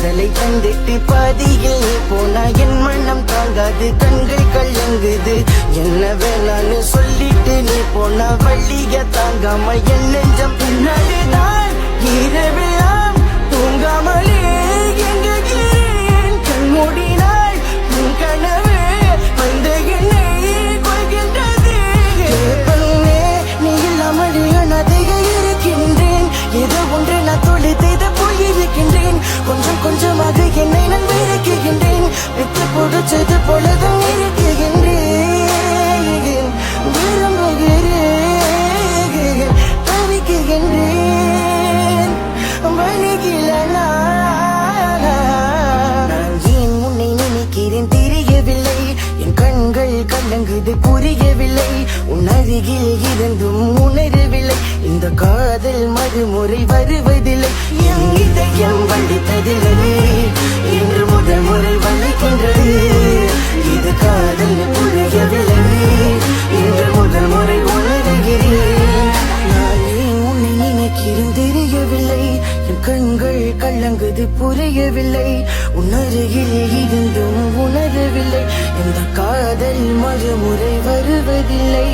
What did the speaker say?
காதலை தந்திட்டு பாதியில் நீ போனா என் மனம் தாங்காது, கண்கள் கலங்குது. என்ன வேணான்னு சொல்லிட்டு நீ போனா வள்ளிய தாங்காம என் நெஞ்சம் பின்னாடிதான் இரவெல்லாம் தூங்காமலே எங்குகிறேன். கண் மூடினாள் உன் கனவே வந்த என்னை கொள்கின்றது. பெண்ணே நீ இல்லாமல் அனாதையாக இருக்கின்றேன். ஏதோ ஒன்று நான் தொலைத்து போயிருக்கின்றேன். கொஞ்சம் கொஞ்சமாக என்னை நான் வெறுக்குகின்றேன். விட்டு பிடிச்சது போலதான் இருக்குகின்றேன். விரும்புகிறேன், தவிக்குகின்றேன், வலிகில நான் ஏன் உன்னை நினைக்கிறேன் தெரியவில்லை. என் கண்கள் கலங்குது புரியவில்லை. உன் அருகில் இருந்தும் உணரவில்லை. இந்த காதல் மறுமுறை வருவதில்லை. என் இதயம் வலித்ததில்லை, இன்று முதல் முறை வலிக்கின்றது. இது காதல் புரியவில்லை, இன்று முதல் முறை உணர்கிறேன். நான் ஏன் உன்னை நினைக்கிறேன் தெரியவில்லை. என் கண்கள் கலங்குது புரியவில்லை. உன் அருகில் இருந்தும் உணரவில்லை. இந்த காதல் மறுமுறை வருவதில்லை.